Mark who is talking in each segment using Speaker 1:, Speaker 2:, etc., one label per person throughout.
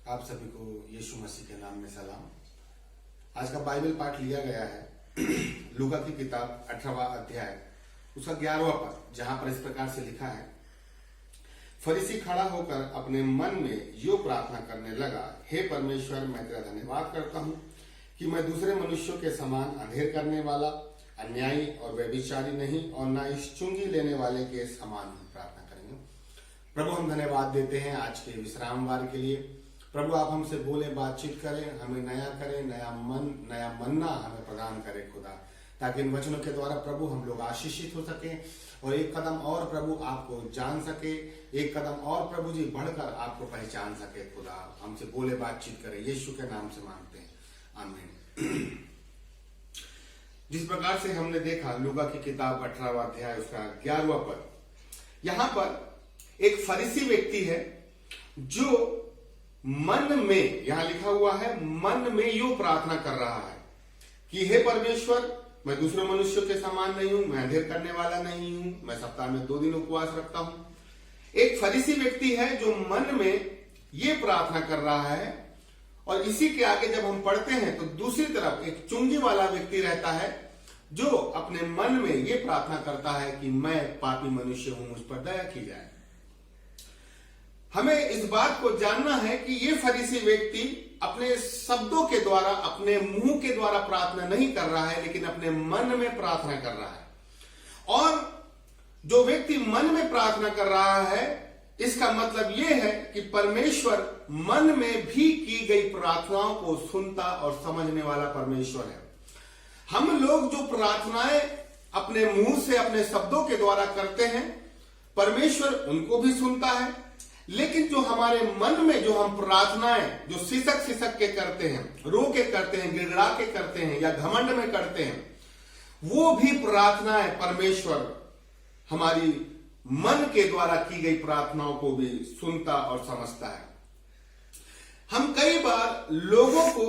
Speaker 1: आप सभी को यीशु मसीह के नाम में सलाम। आज का बाइबल पाठ लिया गया है लूका की किताब 18वां अध्याय उसका 11वां पद, जहां पर इस प्रकार से लिखा है, फरीसी खड़ा होकर अपने मन में यो प्रार्थना करने लगा, हे परमेश्वर, मैं तेरा धन्यवाद करता हूं कि मैं दूसरे मनुष्यों के समान अंधेर करने वाला, अन्यायी और व्यभिचारी नहीं और ना इस चुंगी लेने वाले के समान हूं। प्रार्थना करेंगे। प्रभु, हम धन्यवाद देते हैं आज के विश्रामवार के लिए। प्रभु, आप हमसे बोले, बातचीत करें, हमें नया करें, नया मन्ना हमें प्रदान करें खुदा, ताकि इन वचनों के द्वारा प्रभु हम लोग आशीषित हो सके और एक कदम और प्रभु आपको जान सके, एक कदम और प्रभु जी बढ़कर आपको पहचान सके। खुदा हमसे बोले, बातचीत करें, यीशु के नाम से मांगते हैं, आमीन। जिस प्रकार से हमने देखा लूका की किताब 18वां अध्याय उसका 11वां पद, यहां पर एक फरीसी व्यक्ति है जो मन में, यहां लिखा हुआ है, मन में यूं प्रार्थना कर रहा है कि हे परमेश्वर, मैं दूसरे मनुष्यों के समान नहीं हूं, मैं अंधेर करने वाला नहीं हूं, मैं सप्ताह में 2 दिन उपवास रखता हूं। एक फरीसी व्यक्ति है जो मन में ये प्रार्थना कर रहा है, और इसी के आगे जब हम पढ़ते हैं तो दूसरी तरफ एक चुंगी वाला व्यक्ति रहता है जो अपने मन में ये प्रार्थना करता है कि मैं पापी मनुष्य हूं, मुझ पर दया की जाए। हमें इस बात को जानना है कि ये फरीसी व्यक्ति अपने शब्दों के द्वारा, अपने मुंह के द्वारा प्रार्थना नहीं कर रहा है, लेकिन अपने मन में प्रार्थना कर रहा है। और जो व्यक्ति मन में प्रार्थना कर रहा है, इसका मतलब यह है कि परमेश्वर मन में भी की गई प्रार्थनाओं को सुनता और समझने वाला परमेश्वर है। हम लोग जो प्रार्थनाएं अपने मुंह से, अपने शब्दों के द्वारा करते हैं, परमेश्वर उनको भी सुनता है, लेकिन जो हमारे मन में जो हम प्रार्थनाएं जो सिसक के करते हैं, रो के करते हैं, गिड़गिड़ा के करते हैं या घमंड में करते हैं, वो भी प्रार्थनाएं परमेश्वर हमारी मन के द्वारा की गई प्रार्थनाओं को भी सुनता और समझता है। हम कई बार लोगों को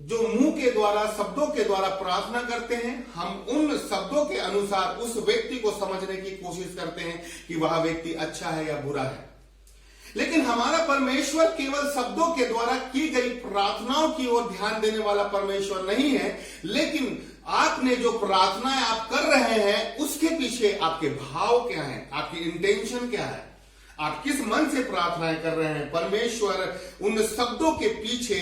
Speaker 1: जो मुंह के द्वारा, शब्दों के द्वारा प्रार्थना करते हैं, हम उन शब्दों के अनुसार उस व्यक्ति को समझने की कोशिश करते हैं कि वह व्यक्ति अच्छा है या बुरा है। लेकिन हमारा परमेश्वर केवल शब्दों के द्वारा की गई प्रार्थनाओं की ओर ध्यान देने वाला परमेश्वर नहीं है, लेकिन आपने जो प्रार्थनाएं आप कर रहे हैं उसके पीछे आपके भाव क्या हैं, आपकी इंटेंशन क्या है, आप किस मन से प्रार्थनाएं कर रहे हैं। परमेश्वर उन शब्दों के पीछे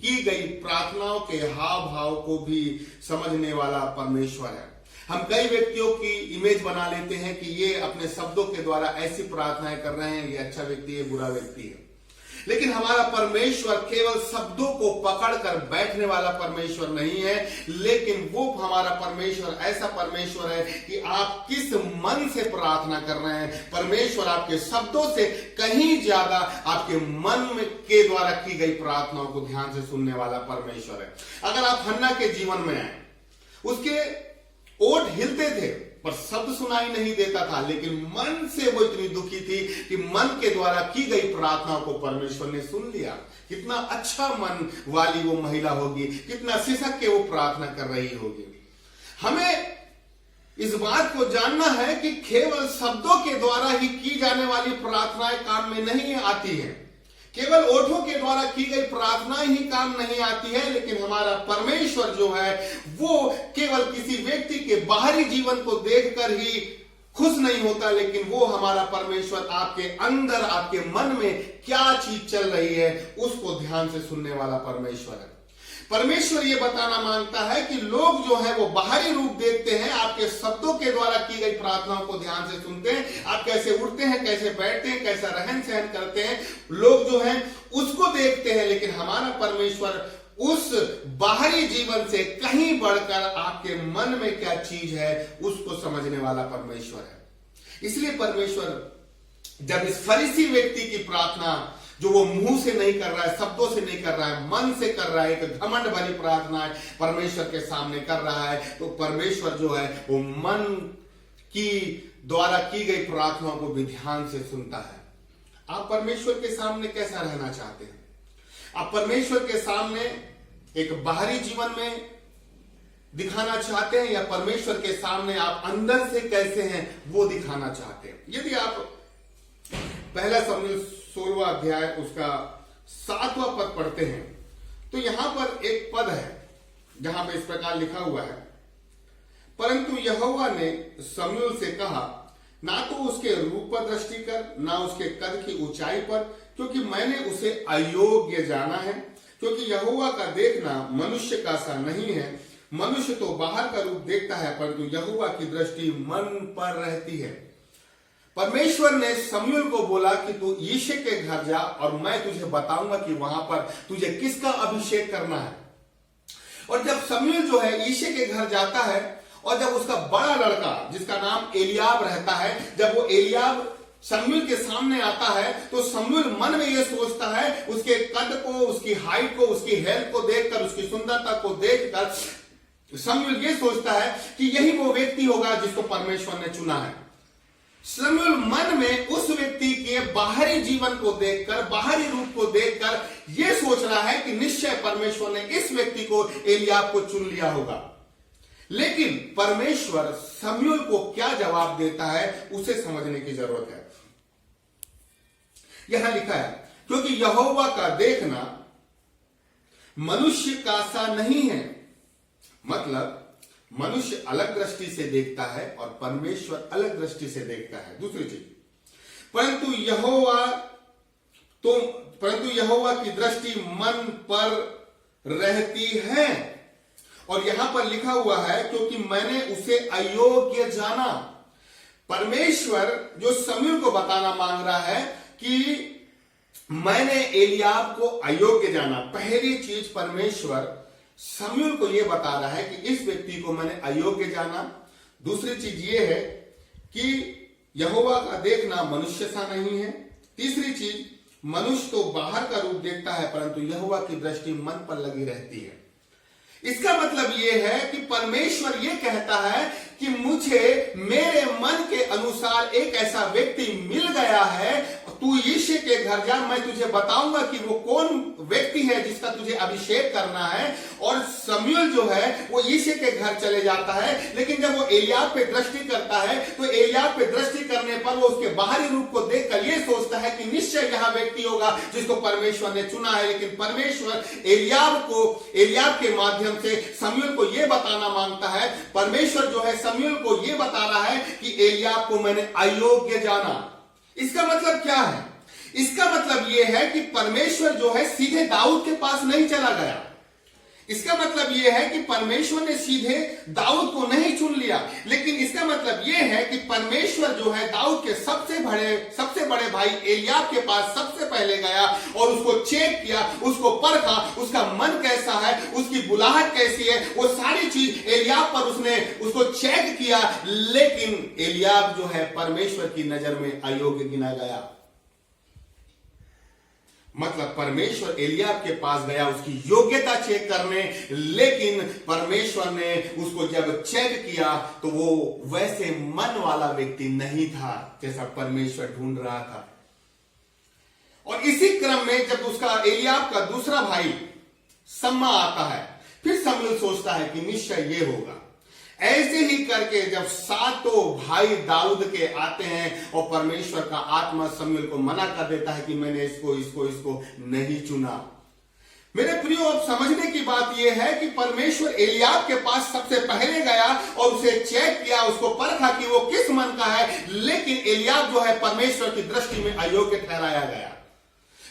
Speaker 1: की गई प्रार्थनाओं के हाव भाव को भी समझने वाला परमेश्वर है। हम कई व्यक्तियों की इमेज बना लेते हैं कि ये अपने शब्दों के द्वारा ऐसी प्रार्थनाएं कर रहे हैं, ये अच्छा व्यक्ति है, बुरा व्यक्ति है। लेकिन हमारा परमेश्वर केवल शब्दों को पकड़कर बैठने वाला परमेश्वर नहीं है, लेकिन वो हमारा परमेश्वर ऐसा परमेश्वर है कि आप किस मन से प्रार्थना कर रहे हैं। परमेश्वर आपके शब्दों से कहीं ज्यादा आपके मन में के द्वारा की गई प्रार्थनाओं को ध्यान से सुनने वाला परमेश्वर है। अगर आप हन्ना के जीवन में आए, उसके ओठ हिलते थे पर शब्द सुनाई नहीं देता था, लेकिन मन से वो इतनी दुखी थी कि मन के द्वारा की गई प्रार्थनाओं को परमेश्वर ने सुन लिया। कितना अच्छा मन वाली वो महिला होगी, कितना सिसक के वो प्रार्थना कर रही होगी। हमें इस बात को जानना है कि केवल शब्दों के द्वारा ही की जाने वाली प्रार्थनाएं काम में नहीं आती हैं, केवल ओठों के द्वारा की गई प्रार्थना ही काम नहीं आती है, लेकिन हमारा परमेश्वर जो है वो केवल किसी व्यक्ति के बाहरी जीवन को देखकर ही खुश नहीं होता, लेकिन वो हमारा परमेश्वर आपके अंदर, आपके मन में क्या चीज चल रही है उसको ध्यान से सुनने वाला परमेश्वर है। परमेश्वर ये बताना मांगता है कि लोग जो है वो बाहरी रूप देखते हैं, आपके शब्दों के द्वारा की गई प्रार्थनाओं को ध्यान से सुनते हैं, आप कैसे उठते हैं, कैसे बैठते हैं, कैसा रहन सहन करते हैं, लोग जो है उसको देखते हैं, लेकिन हमारा परमेश्वर उस बाहरी जीवन से कहीं बढ़कर आपके मन में क्या चीज है उसको समझने वाला परमेश्वर है। इसलिए परमेश्वर जब इस फरीसी व्यक्ति की प्रार्थना जो वो मुंह से नहीं कर रहा है, शब्दों से नहीं कर रहा है, मन से कर रहा है, एक घमंड भरी प्रार्थना परमेश्वर के सामने कर रहा है, तो परमेश्वर जो है वो मन की द्वारा की गई प्रार्थनाओं को भी ध्यान से सुनता है। आप परमेश्वर के सामने कैसा रहना चाहते हैं? आप परमेश्वर के सामने एक बाहरी जीवन में दिखाना चाहते हैं, या परमेश्वर के सामने आप अंदर से कैसे हैं वो दिखाना चाहते हैं? यदि आप पहला शमूएल 16वां अध्याय उसका 7वां पद पढ़ते हैं तो यहां पर एक पद है जहां पर इस प्रकार लिखा हुआ है, परंतु यहोवा ने शमूएल से कहा, ना तो उसके रूप पर दृष्टि कर, ना उसके कद की ऊंचाई पर, क्योंकि मैंने उसे अयोग्य जाना है। क्योंकि यहोवा का देखना मनुष्य का सा नहीं है, मनुष्य तो बाहर का रूप देखता है, परंतु यहोवा की दृष्टि मन पर रहती है। परमेश्वर ने शमूएल को बोला कि तू यिशै के घर जा और मैं तुझे बताऊंगा कि वहां पर तुझे किसका अभिषेक करना है। और जब शमूएल जो है यिशै के घर जाता है और जब उसका बड़ा लड़का जिसका नाम एलियाब रहता है, जब वो एलियाब शमूएल के सामने आता है तो शमूएल मन में ये सोचता है, उसके कद को, उसकी हाइट को, उसकी हेल्थ को देखकर, उसकी सुंदरता को देखकर शमूएल ये सोचता है कि यही वो व्यक्ति होगा जिसको परमेश्वर ने चुना है। शमूएल मन में उस व्यक्ति के बाहरी जीवन को देखकर, बाहरी रूप को देखकर यह सोच रहा है कि निश्चय परमेश्वर ने इस व्यक्ति को, एलियाब को चुन लिया होगा। लेकिन परमेश्वर शमूएल को क्या जवाब देता है उसे समझने की जरूरत है। यहां लिखा है, क्योंकि यहोवा का देखना मनुष्य का सा नहीं है। मतलब मनुष्य अलग दृष्टि से देखता है और परमेश्वर अलग दृष्टि से देखता है। दूसरी चीज, परंतु यहोवा की दृष्टि मन पर रहती है। और यहां पर लिखा हुआ है, क्योंकि मैंने उसे अयोग्य जाना। परमेश्वर जो शमूएल को बताना मांग रहा है कि मैंने एलियाब को अयोग्य जाना। पहली चीज परमेश्वर शमूएल को यह बता रहा है कि इस व्यक्ति को मैंने अयोग्य जाना। दूसरी चीज यह है कि यहोवा का देखना मनुष्य सा नहीं है। तीसरी चीज, मनुष्य तो बाहर का रूप देखता है, परंतु यहोवा की दृष्टि मन पर लगी रहती है। इसका मतलब यह है कि परमेश्वर यह कहता है कि मुझे मेरे मन के अनुसार एक ऐसा व्यक्ति मिल गया है, तू यिशै के घर जा, मैं तुझे बताऊंगा कि वो कौन व्यक्ति है जिसका तुझे अभिषेक करना है। और शमूएल जो है वो यिशै के घर चले जाता है, लेकिन जब वो एलियाब पे दृष्टि करता है तो एलियाब पे दृष्टि करने पर वो उसके बाहरी रूप को देखकर ये सोचता है कि निश्चय यह व्यक्ति होगा जिसको परमेश्वर ने चुना है। लेकिन परमेश्वर एलियाब के माध्यम से शमूएल को यह बताना मांगता है, परमेश्वर जो है शमूएल को यह बता रहा है कि एलियाब को मैंने अयोग्य जाना। इसका मतलब क्या है? इसका मतलब यह है कि परमेश्वर जो है सीधे दाऊद के पास नहीं चला गया। इसका मतलब यह है कि परमेश्वर ने सीधे दाऊद को नहीं चुन लिया, लेकिन इसका मतलब यह है कि परमेश्वर जो है दाऊद के सबसे बड़े भाई एलियाब के पास सबसे पहले गया और उसको चेक किया, उसको परखा, उसका मन कैसा है, उसकी बुलाहट कैसी है, वो सारी चीज एलियाब पर उसने उसको चेक किया। लेकिन एलियाब जो है परमेश्वर की नजर में अयोग्य गिना गया। मतलब परमेश्वर एलियाब के पास गया उसकी योग्यता चेक करने, लेकिन परमेश्वर ने उसको जब चेक किया तो वो वैसे मन वाला व्यक्ति नहीं था जैसा परमेश्वर ढूंढ रहा था। और इसी क्रम में जब उसका एलियाब का दूसरा भाई सम्मा आता है, फिर शमूएल सोचता है कि निश्चय ये होगा। ऐसे ही करके जब सातों भाई दाऊद के आते हैं और परमेश्वर का आत्मा शमूएल को मना कर देता है कि मैंने इसको नहीं चुना। मेरे प्रियो, अब समझने की बात यह है कि परमेश्वर एलियाब के पास सबसे पहले गया और उसे चेक किया, उसको परखा कि वो किस मन का है, लेकिन एलियाब जो है परमेश्वर की दृष्टि में अयोग्य ठहराया गया।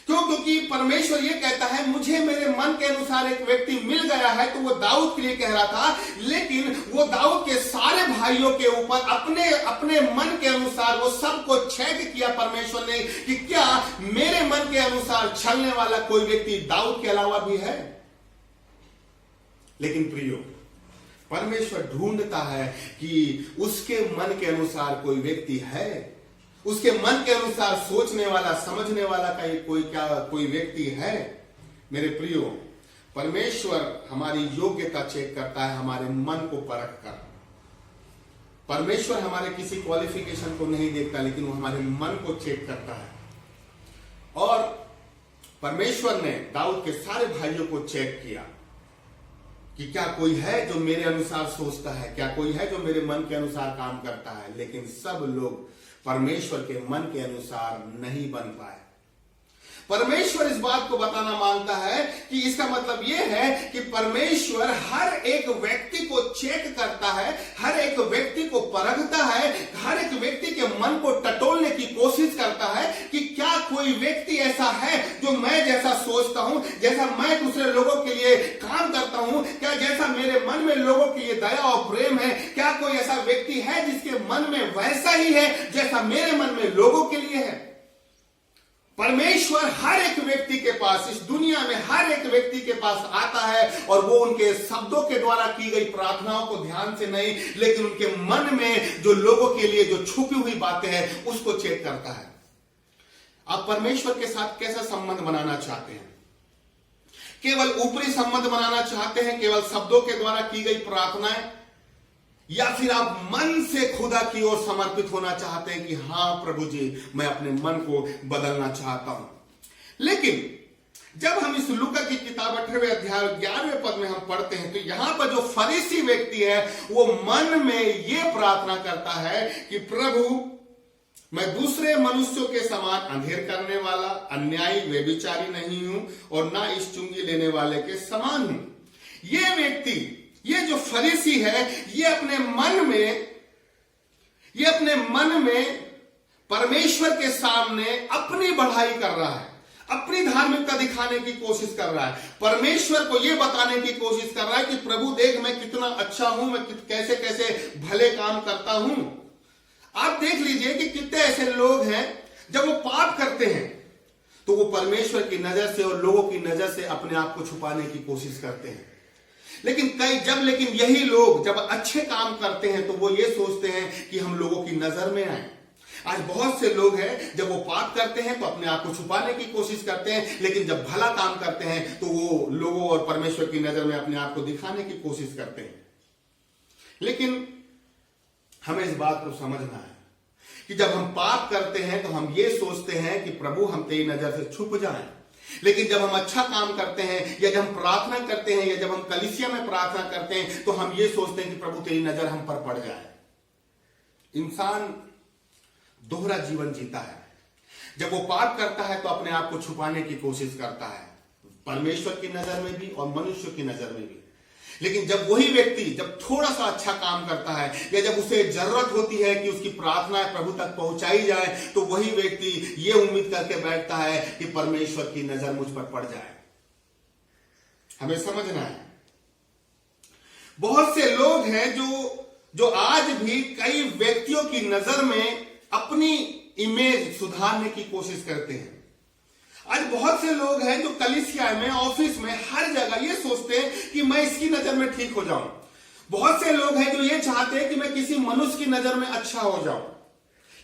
Speaker 1: क्यों? क्योंकि परमेश्वर ये कहता है मुझे मेरे मन के अनुसार एक व्यक्ति मिल गया है, तो वो दाऊद के लिए कह रहा था, लेकिन वो दाऊद के सारे भाइयों के ऊपर अपने मन के अनुसार वो सबको चेक किया परमेश्वर ने कि क्या मेरे मन के अनुसार चलने वाला कोई व्यक्ति दाऊद के अलावा भी है। लेकिन प्रियो, परमेश्वर ढूंढता है कि उसके मन के अनुसार कोई व्यक्ति है, उसके मन के अनुसार सोचने वाला, समझने वाला कोई व्यक्ति है। मेरे प्रियो, परमेश्वर हमारी योग्यता चेक करता है हमारे मन को परख कर। परमेश्वर हमारे किसी क्वालिफिकेशन को नहीं देखता, लेकिन वो हमारे मन को चेक करता है। और परमेश्वर ने दाऊद के सारे भाइयों को चेक किया कि क्या कोई है जो मेरे अनुसार सोचता है, क्या कोई है जो मेरे मन के अनुसार काम करता है। लेकिन सब लोग परमेश्वर के मन के अनुसार नहीं बन पाए। परमेश्वर इस बात को बताना मांगता है कि इसका मतलब यह है कि परमेश्वर हर एक व्यक्ति को चेक करता है, हर एक व्यक्ति को परखता है, हर एक व्यक्ति के मन को टटोलने की कोशिश करता है कि क्या कोई व्यक्ति ऐसा है जो मैं जैसा सोचता हूं, जैसा मैं दूसरे लोगों के लिए काम करता हूं, क्या जैसा मेरे मन में लोगों के लिए दया और प्रेम है, क्या कोई ऐसा व्यक्ति है जिसके मन में वैसा ही है जैसा मेरे मन में लोगों के लिए है। परमेश्वर हर एक व्यक्ति के पास, इस दुनिया में हर एक व्यक्ति के पास आता है और वो उनके शब्दों के द्वारा की गई प्रार्थनाओं को ध्यान से नहीं, लेकिन उनके मन में जो लोगों के लिए जो छुपी हुई बातें हैं उसको चेक करता है। आप परमेश्वर के साथ कैसा संबंध बनाना चाहते हैं? केवल ऊपरी संबंध बनाना चाहते हैं, केवल शब्दों के द्वारा की गई प्रार्थनाएं, या फिर आप मन से खुदा की ओर समर्पित होना चाहते हैं कि हां प्रभु जी, मैं अपने मन को बदलना चाहता हूं। लेकिन जब हम इस लूका की किताब 18वें अध्याय 11वें पद में हम पढ़ते हैं तो यहां पर जो फरीसी व्यक्ति है वो मन में यह प्रार्थना करता है कि प्रभु, मैं दूसरे मनुष्यों के समान अंधेर करने वाला, अन्यायी, व्यभिचारी नहीं हूं और ना इस चुंगी लेने वाले के समान हूं। यह व्यक्ति, ये जो फरीसी है, ये अपने मन में परमेश्वर के सामने अपनी बढ़ाई कर रहा है, अपनी धार्मिकता दिखाने की कोशिश कर रहा है, परमेश्वर को यह बताने की कोशिश कर रहा है कि प्रभु देख मैं कितना अच्छा हूं, मैं कैसे कैसे भले काम करता हूं। आप देख लीजिए कि कितने ऐसे लोग हैं जब वो पाप करते हैं तो वो परमेश्वर की नजर से और लोगों की नजर से अपने आप को छुपाने की कोशिश करते हैं। लेकिन यही लोग जब अच्छे काम करते हैं तो वो ये सोचते हैं कि हम लोगों की नजर में आए। आज बहुत से लोग हैं जब वो पाप करते हैं तो अपने आप को छुपाने की कोशिश करते हैं, लेकिन जब भला काम करते हैं तो वो लोगों और परमेश्वर की नजर में अपने आप को दिखाने की कोशिश करते हैं। लेकिन हमें इस बात को समझना है कि जब हम पाप करते हैं तो हम ये सोचते हैं कि प्रभु हम तेरी नजर से छुप जाएं, लेकिन जब हम अच्छा काम करते हैं या जब हम प्रार्थना करते हैं या जब हम कलीसिया में प्रार्थना करते हैं तो हम ये सोचते हैं कि प्रभु तेरी नजर हम पर पड़ जाए। इंसान दोहरा जीवन जीता है। जब वो पाप करता है तो अपने आप को छुपाने की कोशिश करता है, परमेश्वर की नजर में भी और मनुष्य की नजर में भी। लेकिन जब वही व्यक्ति जब थोड़ा सा अच्छा काम करता है या जब उसे जरूरत होती है कि उसकी प्रार्थना प्रभु तक पहुंचाई जाए तो वही व्यक्ति ये उम्मीद करके बैठता है कि परमेश्वर की नजर मुझ पर पड़ जाए। हमें समझना है, बहुत से लोग हैं जो आज भी कई व्यक्तियों की नजर में अपनी इमेज सुधारने की कोशिश करते हैं। आज बहुत से लोग हैं जो कलीसिया में, ऑफिस में, हर जगह ये सोचते हैं कि मैं इसकी नजर में ठीक हो जाऊं। बहुत से लोग हैं जो ये चाहते हैं कि मैं किसी मनुष्य की नजर में अच्छा हो जाऊं।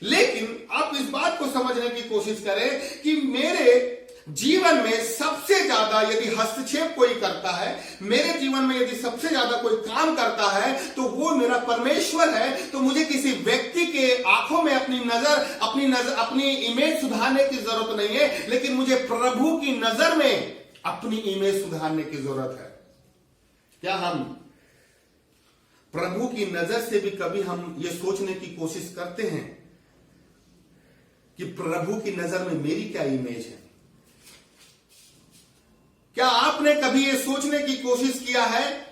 Speaker 1: लेकिन आप इस बात को समझने की कोशिश करें कि मेरे जीवन में सबसे ज्यादा यदि हस्तक्षेप कोई करता है, मेरे जीवन में यदि सबसे ज्यादा कोई काम करता है तो वो मेरा परमेश्वर है। तो मुझे किसी व्यक्ति के आंखों में अपनी इमेज सुधारने की जरूरत नहीं है, लेकिन मुझे प्रभु की नजर में अपनी इमेज सुधारने की जरूरत है। क्या हम प्रभु की नजर से भी कभी हम ये सोचने की कोशिश करते हैं कि प्रभु की नजर में मेरी क्या इमेज है? क्या आपने कभी ये सोचने की कोशिश किया है?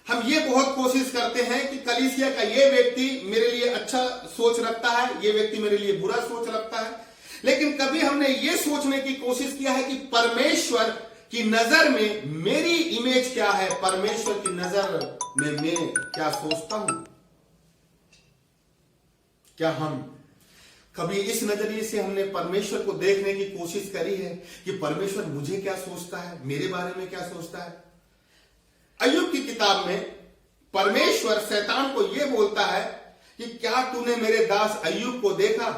Speaker 1: हम ये बहुत कोशिश करते हैं कि कलीसिया का ये व्यक्ति मेरे लिए अच्छा सोच रखता है, ये व्यक्ति मेरे लिए बुरा सोच रखता है, लेकिन कभी हमने ये सोचने की कोशिश किया है कि परमेश्वर की नजर में मेरी इमेज क्या है, परमेश्वर की नजर में मैं क्या सोचता हूं? क्या हम कभी इस नजरिए से हमने परमेश्वर को देखने की कोशिश करी है कि परमेश्वर मुझे क्या सोचता है, मेरे बारे में क्या सोचता है? अय्यूब की किताब में परमेश्वर शैतान को यह बोलता है कि क्या तूने मेरे दास अय्यूब को देखा,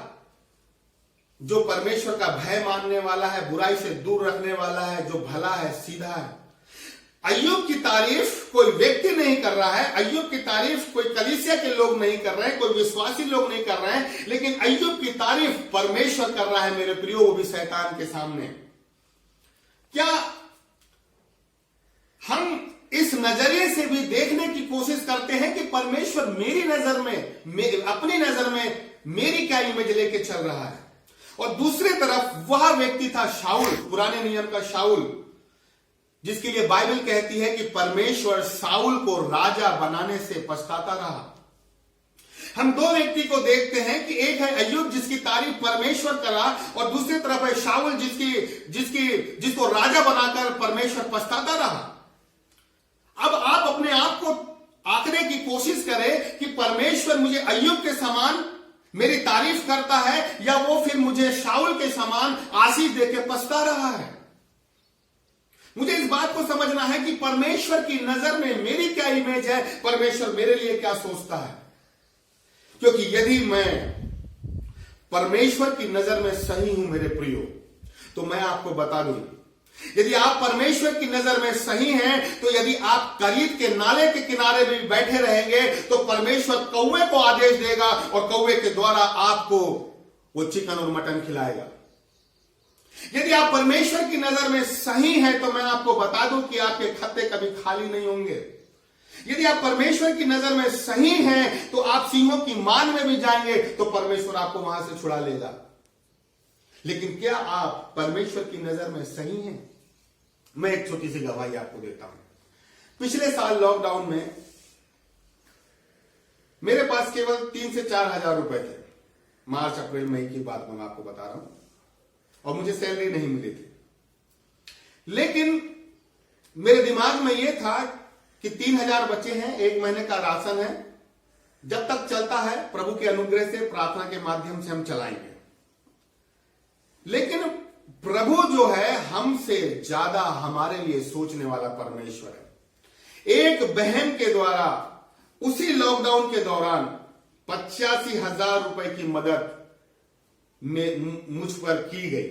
Speaker 1: जो परमेश्वर का भय मानने वाला है, बुराई से दूर रखने वाला है, जो भला है, सीधा है। अय्यूब की तारीफ कोई व्यक्ति नहीं कर रहा है, अय्यूब की तारीफ कोई कलीसिया के लोग नहीं कर रहे हैं, कोई विश्वासी लोग नहीं कर रहे हैं, लेकिन अय्यूब की तारीफ परमेश्वर कर रहा है मेरे प्रियो, वो भी शैतान के सामने। क्या हम इस नजरिए से भी देखने की कोशिश करते हैं कि परमेश्वर मेरी नजर में, अपनी नजर में मेरी क्या इमेज लेके चल रहा है? और दूसरी तरफ वह व्यक्ति था शाऊल, पुराने नियम का शाऊल, जिसके लिए बाइबल कहती है कि परमेश्वर शाऊल को राजा बनाने से पछताता रहा। हम दो व्यक्ति को देखते हैं कि एक है अय्यूब जिसकी तारीफ परमेश्वर करा, और दूसरी तरफ है शाऊल जिसको राजा बनाकर परमेश्वर पछताता रहा। अब आप अपने आप को आंकने की कोशिश करें कि परमेश्वर मुझे अय्यूब के समान मेरी तारीफ करता है या वो फिर मुझे शाऊल के समान आशीष देकर पछता रहा है। मुझे इस बात को समझना है कि परमेश्वर की नजर में मेरी क्या इमेज है, परमेश्वर मेरे लिए क्या सोचता है। क्योंकि यदि मैं परमेश्वर की नजर में सही हूं मेरे प्रियो, तो मैं आपको बता दूं, यदि आप परमेश्वर की नजर में सही हैं, तो यदि आप करीब के नाले के किनारे भी बैठे रहेंगे तो परमेश्वर कौवे को आदेश देगा और कौवे के द्वारा आपको वो चिकन और मटन खिलाएगा। यदि आप परमेश्वर की नजर में सही हैं, तो मैं आपको बता दूं कि आपके खत्ते कभी खाली नहीं होंगे। यदि आप परमेश्वर की नजर में सही हैं, तो आप सिंहों की मान में भी जाएंगे तो परमेश्वर आपको वहां से छुड़ा लेगा। लेकिन क्या आप परमेश्वर की नजर में सही हैं? मैं एक छोटी सी गवाही आपको देता हूं। पिछले साल लॉकडाउन में मेरे पास केवल 3 से 4 हजार रुपए थे। मार्च अप्रैल मई की बात मैं आपको बता रहा हूं, और मुझे सैलरी नहीं मिली थी। लेकिन मेरे दिमाग में यह था कि 3000 बचे हैं, 1 महीने का राशन है, जब तक चलता है प्रभु के अनुग्रह से प्रार्थना के माध्यम से हम चलाएंगे। लेकिन प्रभु जो है हमसे ज्यादा हमारे लिए सोचने वाला परमेश्वर है। एक बहन के द्वारा उसी लॉकडाउन के दौरान 85,000 रुपए की मदद मुझ पर की गई।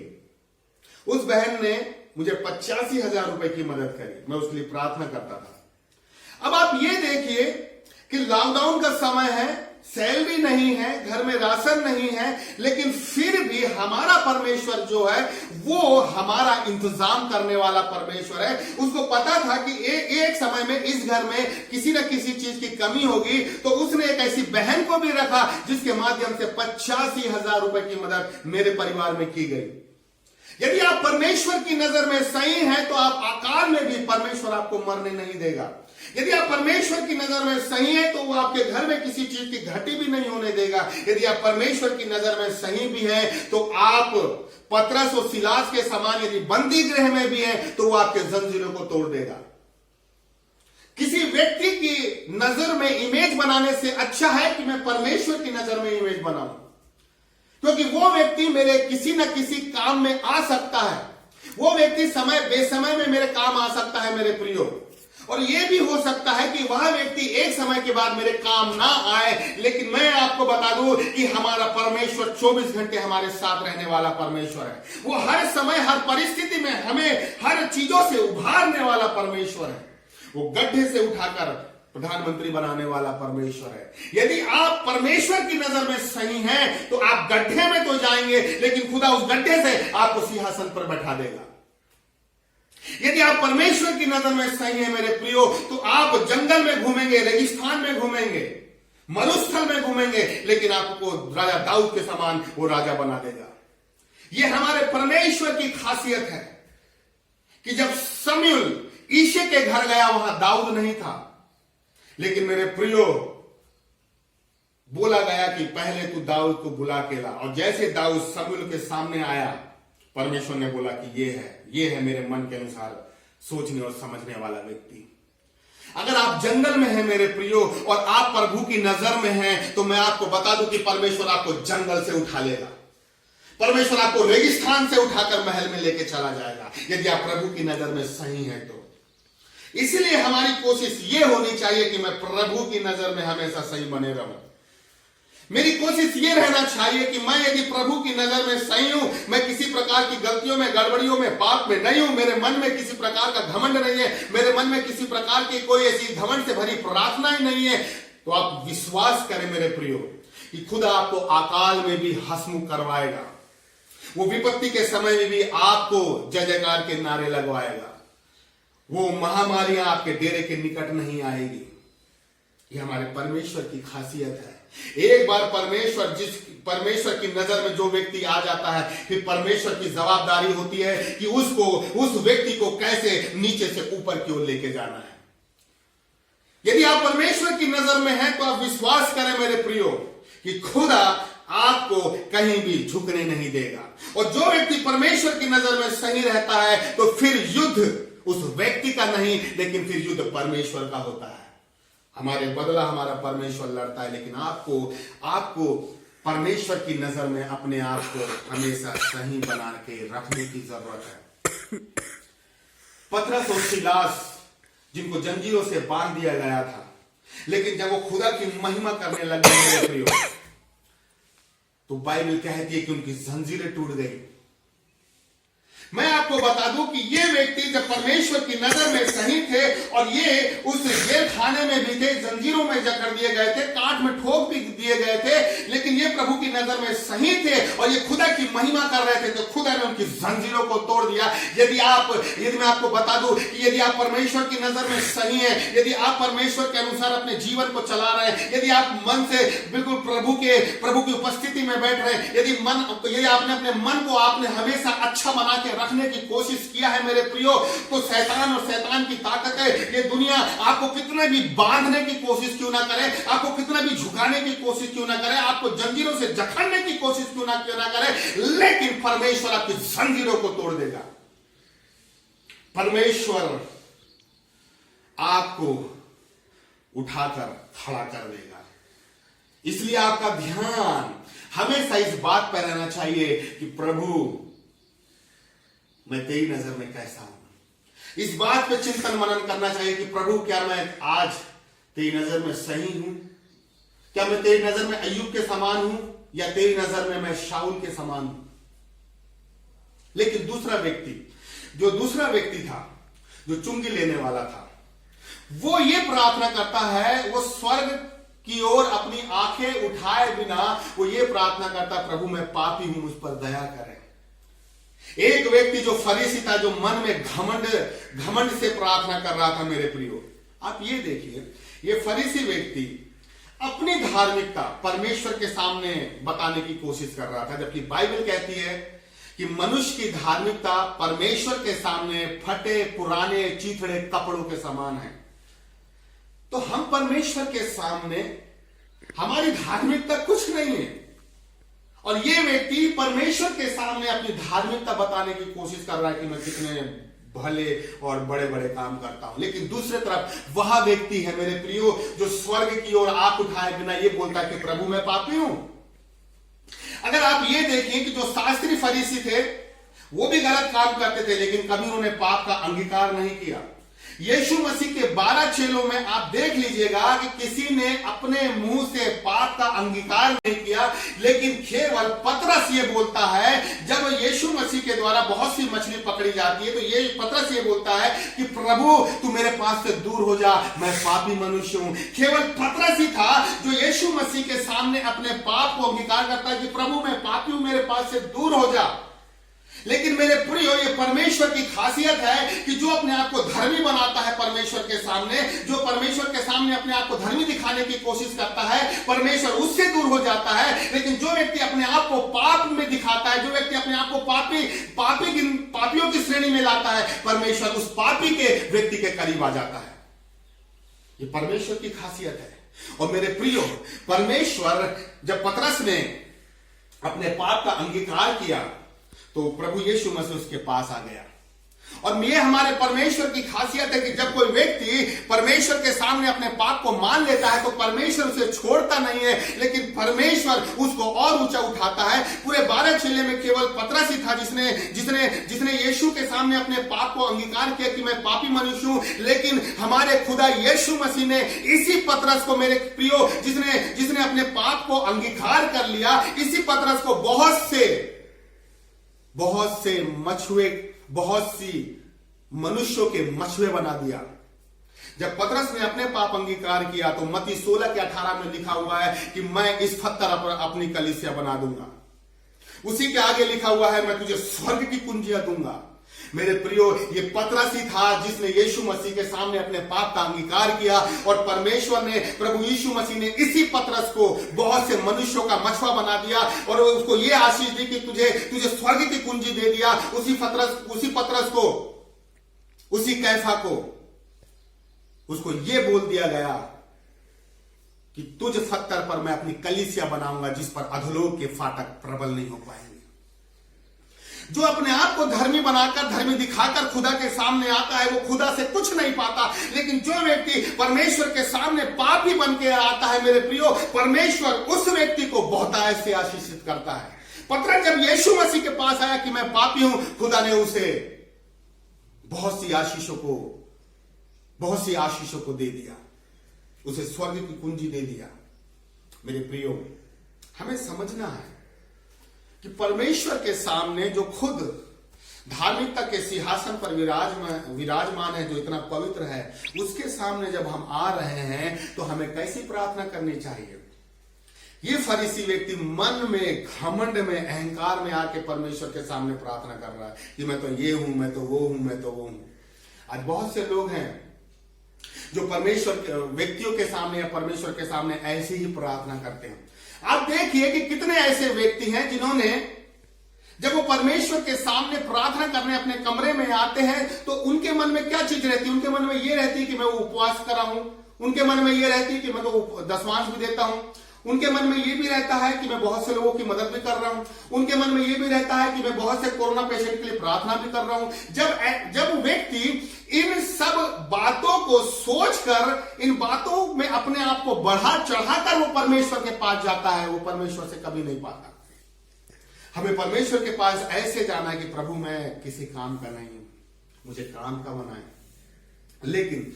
Speaker 1: उस बहन ने मुझे 85,000 रुपए की मदद करी, मैं उसके लिए प्रार्थना करता था। अब आप ये देखिए कि लॉकडाउन का समय है, सैलरी नहीं है, घर में राशन नहीं है, लेकिन फिर भी हमारा परमेश्वर जो है वो हमारा इंतजाम करने वाला परमेश्वर है। उसको पता था कि एक समय में इस घर में किसी न किसी चीज की कमी होगी, तो उसने एक ऐसी बहन को भी रखा जिसके माध्यम से 85,000 रुपए की मदद मेरे परिवार में की गई। यदि आप परमेश्वर की नजर में सही हैं, तो आप अकाल में भी परमेश्वर आपको मरने नहीं देगा। यदि आप परमेश्वर की नजर में सही हैं, तो वो आपके घर में किसी चीज की घटी भी नहीं होने देगा। यदि आप परमेश्वर की नजर में सही भी हैं, तो आप पतरस और सिलास के समान यदि बंदी गृह में भी हैं, तो वो आपके जंजीरों को तोड़ देगा। किसी व्यक्ति की नजर में इमेज बनाने से अच्छा है कि मैं परमेश्वर की नजर में इमेज बनाऊं, क्योंकि वो व्यक्ति मेरे किसी न किसी काम में आ सकता है। वो व्यक्ति समय बेसमय में मेरे काम आ सकता है मेरे प्रियो। और यह भी हो सकता है कि वह व्यक्ति एक समय के बाद मेरे काम ना आए, लेकिन मैं आपको बता दूं कि हमारा परमेश्वर 24 घंटे हमारे साथ रहने वाला परमेश्वर है। वो हर समय हर परिस्थिति में हमें हर चीजों से उभारने वाला परमेश्वर है। वो गड्ढे से उठाकर प्रधानमंत्री बनाने वाला परमेश्वर है। यदि आप परमेश्वर की नजर में सही हैं, तो आप गड्ढे में तो जाएंगे, लेकिन खुदा उस गड्ढे से आपको सिंहासन पर बैठा देगा। यदि आप परमेश्वर की नजर में सही हैं मेरे प्रियो, तो आप जंगल में घूमेंगे, रेगिस्तान में घूमेंगे, मरुस्थल में घूमेंगे, लेकिन आपको राजा दाऊद के समान वो राजा बना देगा। ये हमारे परमेश्वर की खासियत है कि जब शमूएल ईशे के घर गया, वहां दाऊद नहीं था, लेकिन मेरे प्रियो बोला गया कि पहले तू दाऊद को बुला के ला। और जैसे दाऊद शमूएल के सामने आया, परमेश्वर ने बोला कि ये है मेरे मन के अनुसार सोचने और समझने वाला व्यक्ति। अगर आप जंगल में हैं मेरे प्रियो और आप प्रभु की नजर में हैं, तो मैं आपको बता दूं कि परमेश्वर आपको जंगल से उठा लेगा। परमेश्वर आपको रेगिस्तान से उठाकर महल में लेके चला जाएगा, यदि आप प्रभु की नजर में सही हैं तो। इसलिए हमारी कोशिश ये होनी चाहिए कि मैं प्रभु की नजर में हमेशा सही बने रहूं। मेरी कोशिश ये रहना चाहिए कि मैं यदि प्रभु की नजर में सही हूं, मैं किसी प्रकार की गलतियों में, गड़बड़ियों में, पाप में नहीं हूं, मेरे मन में किसी प्रकार का घमंड नहीं है, मेरे मन में किसी प्रकार की कोई ऐसी घमंड से भरी प्रार्थना ही नहीं है, तो आप विश्वास करें मेरे प्रियो कि खुदा आपको अकाल में भी हंसमुख करवाएगा। वो विपत्ति के समय में भी आपको जय जयकार के नारे लगवाएगा। वो महामारियां आपके डेरे के निकट नहीं आएगी। ये हमारे परमेश्वर की खासियत है। एक बार परमेश्वर की नजर में जो व्यक्ति आ जाता है, फिर परमेश्वर की जवाबदारी होती है कि उस व्यक्ति को कैसे नीचे से ऊपर की ओर लेके जाना है। यदि आप परमेश्वर की नजर में हैं तो आप विश्वास करें मेरे प्रियो कि खुदा आपको कहीं भी झुकने नहीं देगा। और जो व्यक्ति परमेश्वर की नजर में सही रहता है तो फिर युद्ध उस व्यक्ति का नहीं, लेकिन फिर युद्ध परमेश्वर का होता है। हमारे बदला हमारा परमेश्वर लड़ता है, लेकिन आपको परमेश्वर की नजर में अपने आप को हमेशा सही बना के रखने की जरूरत है। पतरस और सीलास जिनको जंजीरों से बांध दिया गया था, लेकिन जब वो खुदा की महिमा करने लगे मेरे प्रियो, तो बाइबल कहती है कि उनकी जंजीरें टूट गई। मैं आपको बता दूं कि ये व्यक्ति जब परमेश्वर की नजर में सही थे और ये उस जेल खाने में भी थे, जंजीरों में जकड़ दिए गए थे, काट में ठोक भी दिए गए थे, लेकिन ये प्रभु की नजर में सही थे और ये खुदा की महिमा कर रहे थे, तो खुदा ने उनकी जंजीरों को तोड़ दिया। यदि मैं आपको बता दूं कि यदि आप परमेश्वर की नजर में सही हैं, यदि आप परमेश्वर के अनुसार अपने जीवन को चला रहे हैं, यदि आप मन से बिल्कुल प्रभु की उपस्थिति में बैठ रहे हैं, यदि आपने अपने मन को आपने हमेशा अच्छा बना के रखने की कोशिश किया है मेरे प्रियो, तो शैतान की ताकत है, ये दुनिया आपको कितने भी बांधने की कोशिश क्यों ना करे, आपको कितना भी झुकाने की कोशिश क्यों ना करे, आपको जंजीरों से जकड़ने की कोशिश क्यों ना करे, लेकिन परमेश्वर आपकी जंजीरों को तोड़ देगा। परमेश्वर आपको उठाकर खड़ा कर देगा। इसलिए आपका ध्यान हमेशा इस बात पर रहना चाहिए कि प्रभु मैं तेरी नजर में कैसा हूं। इस बात पे चिंतन मनन करना चाहिए कि प्रभु क्या मैं आज तेरी नजर में सही हूं? क्या मैं तेरी नजर में अय्यूब के समान हूं या तेरी नजर में मैं शाऊल के समान हूं? लेकिन दूसरा व्यक्ति था जो चुंगी लेने वाला था, वो ये प्रार्थना करता है, वो स्वर्ग की ओर अपनी आंखें उठाए बिना वो ये प्रार्थना करता, प्रभु मैं पापी हूं, मुझ पर दया करें। एक व्यक्ति जो फरीसी था, जो मन में घमंड से प्रार्थना कर रहा था मेरे प्रियो, आप ये देखिए, ये फरीसी व्यक्ति अपनी धार्मिकता परमेश्वर के सामने बताने की कोशिश कर रहा था, जबकि बाइबल कहती है कि मनुष्य की धार्मिकता परमेश्वर के सामने फटे पुराने चीथड़े कपड़ों के समान है। तो हम परमेश्वर के सामने हमारी धार्मिकता कुछ नहीं है, और ये व्यक्ति परमेश्वर के सामने अपनी धार्मिकता बताने की कोशिश कर रहा है कि मैं कितने भले और बड़े बड़े काम करता हूं। लेकिन दूसरी तरफ वह व्यक्ति है मेरे प्रियो जो स्वर्ग की ओर आंख उठाए बिना ये बोलता है कि प्रभु मैं पापी हूं। अगर आप ये देखिए कि जो शास्त्री फरीसी थे वो भी गलत काम करते थे, लेकिन कभी उन्होंने पाप का अंगीकार नहीं किया। यीशु मसीह के 12 चेलों में आप देख लीजिएगा कि किसी ने अपने मुंह से पाप का अंगीकार नहीं किया, लेकिन केवल पतरस ये बोलता है, जब यीशु मसीह के द्वारा बहुत सी मछली पकड़ी जाती है तो ये पतरस ये बोलता है कि प्रभु तू मेरे पास से दूर हो जा, मैं पापी मनुष्य हूं। केवल पतरस ही था जो यीशु मसीह के सामने अपने पाप को अंगीकार करता है कि प्रभु मैं पापी हूं, मेरे पास से दूर हो जा। लेकिन मेरे प्रियो, ये परमेश्वर की खासियत है कि जो अपने आप को धर्मी बनाता है परमेश्वर के सामने, जो परमेश्वर के सामने अपने आप को धर्मी दिखाने की कोशिश करता है, परमेश्वर उससे दूर हो जाता है। लेकिन जो व्यक्ति अपने आप को पाप में दिखाता है, जो व्यक्ति अपने आप को पापियों की श्रेणी में लाता है, परमेश्वर उस पापी के व्यक्ति के करीब आ जाता है। ये परमेश्वर की खासियत है। और मेरे प्रियो, परमेश्वर जब पतरस ने अपने पाप का अंगीकार किया तो प्रभु यीशु मसीह उसके पास आ गया। और ये हमारे परमेश्वर की खासियत है कि जब कोई व्यक्ति परमेश्वर के सामने अपने पाप को मान लेता है तो परमेश्वर उसे छोड़ता नहीं है, लेकिन परमेश्वर उसको और ऊंचा उठाता है। पूरे 12 चेले में केवल पतरस ही था जिसने यीशु के सामने अपने पाप को अंगीकार किया कि मैं पापी मनुष्य हूं। लेकिन हमारे खुदा यीशु मसीह ने इसी पतरस को, मेरे प्रियो, जिसने अपने पाप को अंगीकार कर लिया, इसी पतरस को बहुत सी मनुष्यों के मछुए बना दिया। जब पतरस ने अपने पाप अंगीकार किया तो मत्ती 16 के 18 में लिखा हुआ है कि मैं इस पत्थर पर अपनी कलीसिया बना दूंगा। उसी के आगे लिखा हुआ है मैं तुझे स्वर्ग की कुंजियां दूंगा। मेरे प्रियो, ये पतरस ही था जिसने यीशु मसीह के सामने अपने पाप का अंगीकार किया, और परमेश्वर ने, प्रभु यीशु मसीह ने इसी पतरस को बहुत से मनुष्यों का मछुआ बना दिया और उसको ये आशीष दी कि तुझे स्वर्ग की कुंजी दे दिया। उसी पतरस को, उसी कैफा को, उसको ये बोल दिया गया कि तुझ पत्थर पर मैं अपनी कलीसिया बनाऊंगा जिस पर अधोलोक के फाटक प्रबल नहीं हो पाएंगे। जो अपने आप को धर्मी बनाकर, धर्मी दिखाकर खुदा के सामने आता है, वो खुदा से कुछ नहीं पाता। लेकिन जो व्यक्ति परमेश्वर के सामने पापी बन के आता है, मेरे प्रियो, परमेश्वर उस व्यक्ति को बहुतायत से आशीषित करता है। पतरस जब यीशु मसीह के पास आया कि मैं पापी हूं, खुदा ने उसे बहुत सी आशीषों को दे दिया, उसे स्वर्ग की कुंजी दे दिया। मेरे प्रियो, हमें समझना है कि परमेश्वर के सामने जो खुद धार्मिकता के सिंहासन पर विराजमान है, जो इतना पवित्र है, उसके सामने जब हम आ रहे हैं तो हमें कैसी प्रार्थना करनी चाहिए। ये फरीसी व्यक्ति मन में, घमंड में, अहंकार में आके परमेश्वर के सामने प्रार्थना कर रहा है कि मैं तो ये हूं, मैं तो वो हूं, मैं तो वो हूं। आज बहुत से लोग हैं जो परमेश्वर व्यक्तियों के सामने या परमेश्वर के सामने ऐसे ही प्रार्थना करते हैं। आप देखिए कि कितने ऐसे व्यक्ति हैं जिन्होंने, जब वो परमेश्वर के सामने प्रार्थना करने अपने कमरे में आते हैं तो उनके मन में क्या चीज रहती है? उनके मन में ये रहती है कि मैं उपवास कर रहा हूं, उनके मन में ये रहती है कि मैं तो दशमांश भी देता हूं, उनके मन में ये भी रहता है कि मैं बहुत से लोगों की मदद भी कर रहा हूं, उनके मन में ये भी रहता है कि मैं बहुत से कोरोना पेशेंट के लिए प्रार्थना भी कर रहा हूं। जब व्यक्ति इन सब बातों को सोचकर, इन बातों में अपने आप को बढ़ा चढ़ाकर वो परमेश्वर के पास जाता है, वो परमेश्वर से कभी नहीं पाता। हमें परमेश्वर के पास ऐसे जाना है कि प्रभु मैं किसी काम का नहीं हूं, मुझे काम का बनाए। लेकिन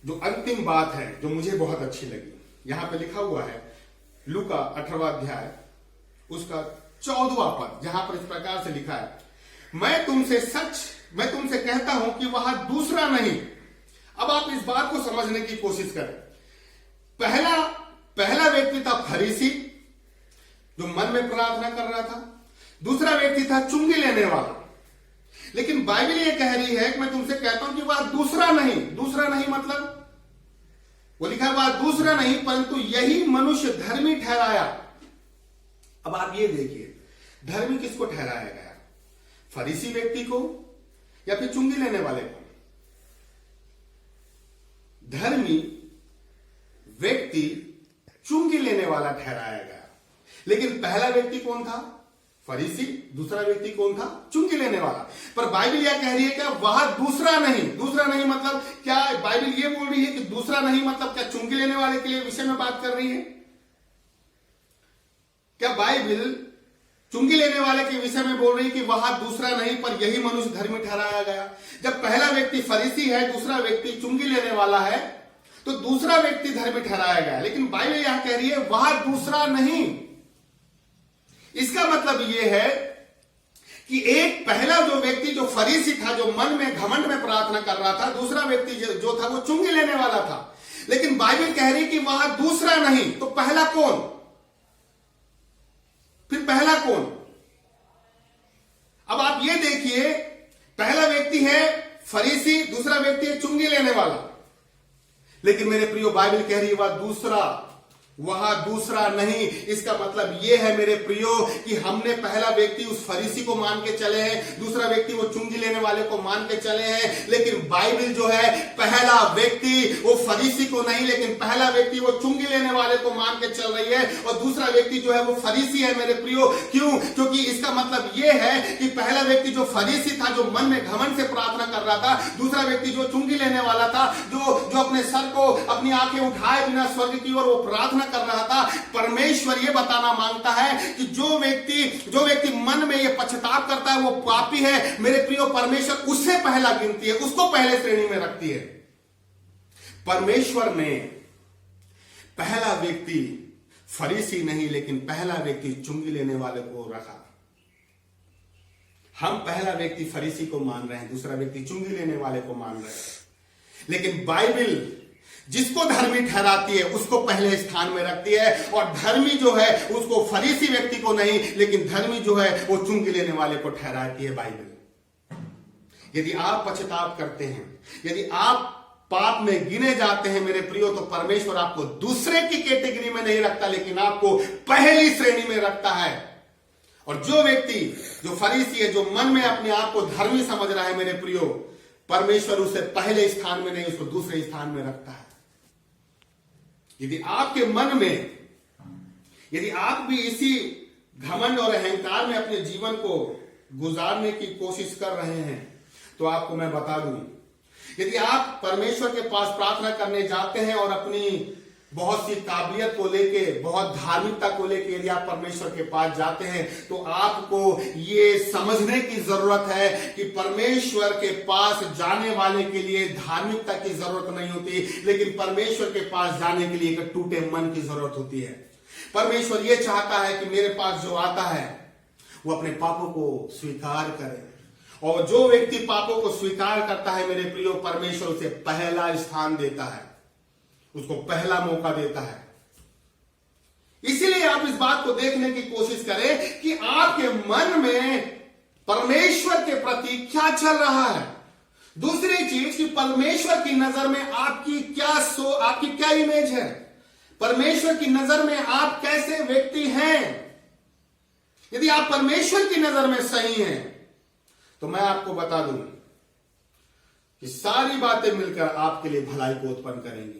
Speaker 1: जो अंतिम बात है जो मुझे बहुत अच्छी लगी, यहां पे लिखा हुआ है लूका 18वां अध्याय उसका 14वां पद, जहां पर इस प्रकार से लिखा है, मैं तुमसे कहता हूं कि वहां दूसरा नहीं। अब आप इस बात को समझने की कोशिश करें। पहला व्यक्ति था फरीसी जो मन में प्रार्थना कर रहा था, दूसरा व्यक्ति था चुंगी लेने वाला। लेकिन बाइबल ये कह रही है कि मैं तुमसे कहता हूं कि वह दूसरा नहीं मतलब वो लिखा है वह दूसरा नहीं परंतु यही मनुष्य धर्मी ठहराया। अब आप ये देखिए, धर्मी किसको ठहराया गया? फरीसी व्यक्ति को या फिर चुंगी लेने वाले को? धर्मी व्यक्ति चुंगी लेने वाला ठहराया गया। लेकिन पहला व्यक्ति कौन था? फरीसी। दूसरा व्यक्ति कौन था? चुंगी लेने वाला। पर बाइबल यह कह रही है कि वह दूसरा नहीं मतलब क्या बाइबल यह बोल रही है कि दूसरा नहीं मतलब क्या चुंगी लेने वाले के लिए विषय में बात कर रही है? क्या बाइबल चुंगी लेने वाले के विषय में बोल रही है कि वह दूसरा नहीं पर यही मनुष्य धर्मी ठहराया गया? जब पहला व्यक्ति फरीसी है, दूसरा व्यक्ति चुंगी लेने वाला है, तो दूसरा व्यक्ति धर्मी ठहराया गया। लेकिन बाइबल यह कह रही है वह दूसरा नहीं। इसका मतलब यह है कि एक पहला जो व्यक्ति जो फरीसी था, जो मन में घमंड में प्रार्थना कर रहा था, दूसरा व्यक्ति जो था वो चुंगी लेने वाला था। लेकिन बाइबल कह रही कि वह दूसरा नहीं, तो पहला कौन? फिर पहला कौन? अब आप ये देखिए, पहला व्यक्ति है फरीसी, दूसरा व्यक्ति है चुंगी लेने वाला। लेकिन मेरे प्रियो, बाइबल कह रही है वह दूसरा नहीं। इसका मतलब यह है मेरे प्रियो कि हमने पहला व्यक्ति उस फरीसी को मान के चले हैं, दूसरा व्यक्ति वो चुंगी लेने वाले को मान के चले हैं। लेकिन बाइबल जो है पहला व्यक्ति वो फरीसी को नहीं, लेकिन पहला व्यक्ति वो चुंगी लेने वाले को मान के चल रही है, और दूसरा व्यक्ति जो है वो फरीसी है मेरे प्रियो। क्यों? क्योंकि इसका मतलब यह है कि पहला व्यक्ति जो फरीसी था, जो मन में घमंड से प्रार्थना कर रहा था, दूसरा व्यक्ति जो चुंगी लेने वाला था, जो अपने सर को, अपनी आंखें उठाए बिना स्वर्ग की ओर वो प्रार्थना कर रहा था। परमेश्वर ये बताना मांगता है कि जो व्यक्ति मन में ये पछताव करता है वो पापी है। मेरे प्रियो, परमेश्वर उससे पहला गिनती है, उसको पहले श्रेणी में रखती है। परमेश्वर ने पहला व्यक्ति फरीसी नहीं, लेकिन पहला व्यक्ति चुंगी लेने वाले को रखा। हम पहला व्यक्ति फरीसी को मान रहे हैं, दूसरा व्यक्ति चुंगी लेने वाले को मान रहे हैं। लेकिन बाइबल जिसको धर्मी ठहराती है उसको पहले स्थान में रखती है, और धर्मी जो है उसको फरीसी व्यक्ति को नहीं, लेकिन धर्मी जो है वो चुंगी लेने वाले को ठहराती है बाइबल। यदि आप पश्चाताप करते हैं, यदि आप पाप में गिने जाते हैं मेरे प्रियो, तो परमेश्वर आपको दूसरे की कैटेगरी में नहीं रखता, लेकिन आपको पहली श्रेणी में रखता है। और जो व्यक्ति, जो फरीसी है, जो मन में अपने आप को धर्मी समझ रहा है मेरे प्रियो, परमेश्वर उसे पहले स्थान में नहीं, उसको दूसरे स्थान में रखता है। यदि आपके मन में, यदि आप भी इसी घमंड और अहंकार में अपने जीवन को गुजारने की कोशिश कर रहे हैं, तो आपको मैं बता दूं, यदि आप परमेश्वर के पास प्रार्थना करने जाते हैं और अपनी बहुत सी काबिलियत को लेके, बहुत धार्मिकता को लेके यदि आप परमेश्वर के पास जाते हैं, तो आपको ये समझने की जरूरत है कि परमेश्वर के पास जाने वाले के लिए धार्मिकता की जरूरत नहीं होती, लेकिन परमेश्वर के पास जाने के लिए एक टूटे मन की जरूरत होती है। परमेश्वर ये चाहता है कि मेरे पास जो आता है वो अपने पापों को स्वीकार करे, और जो व्यक्ति पापों को स्वीकार करता है मेरे प्रियो, परमेश्वर उसे पहला स्थान देता है, उसको पहला मौका देता है। इसीलिए आप इस बात को देखने की कोशिश करें कि आपके मन में परमेश्वर के प्रति क्या चल रहा है। दूसरी चीज कि परमेश्वर की नजर में आपकी क्या इमेज है, परमेश्वर की नजर में आप कैसे व्यक्ति हैं। यदि आप परमेश्वर की नजर में सही हैं, तो मैं आपको बता दूं कि सारी बातें मिलकर आपके लिए भलाई को उत्पन्न करेंगी।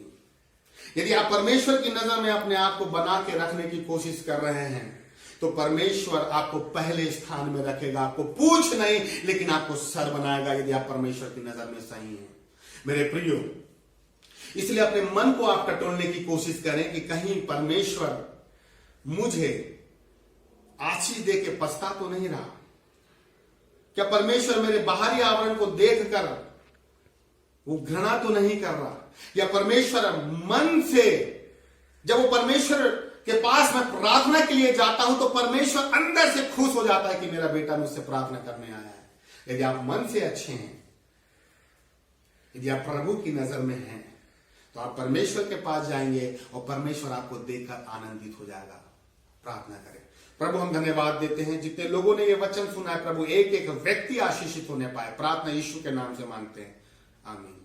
Speaker 1: यदि आप परमेश्वर की नजर में अपने आप को बना के रखने की कोशिश कर रहे हैं, तो परमेश्वर आपको पहले स्थान में रखेगा, आपको पूछ नहीं लेकिन आपको सर बनाएगा, यदि आप परमेश्वर की नजर में सही हैं मेरे प्रियो। इसलिए अपने मन को आप टटोलने की कोशिश करें कि कहीं परमेश्वर मुझे आशीष दे के पछता तो नहीं रहा। क्या परमेश्वर मेरे बाहरी आवरण को देखकर वो घृणा तो नहीं कर रहा, या परमेश्वर मन से जब वो परमेश्वर के पास मैं प्रार्थना के लिए जाता हूं तो परमेश्वर अंदर से खुश हो जाता है कि मेरा बेटा मुझसे प्रार्थना करने आया है। यदि आप मन से अच्छे हैं, यदि आप प्रभु की नजर में हैं, तो आप परमेश्वर के पास जाएंगे और परमेश्वर आपको देखकर आनंदित हो जाएगा। प्रार्थना करें। प्रभु हम धन्यवाद देते हैं जितने लोगों ने ये वचन सुना है, प्रभु एक एक व्यक्ति आशीषित होने पाए, प्रार्थना यीशु के नाम से मांगते हैं, आमीन।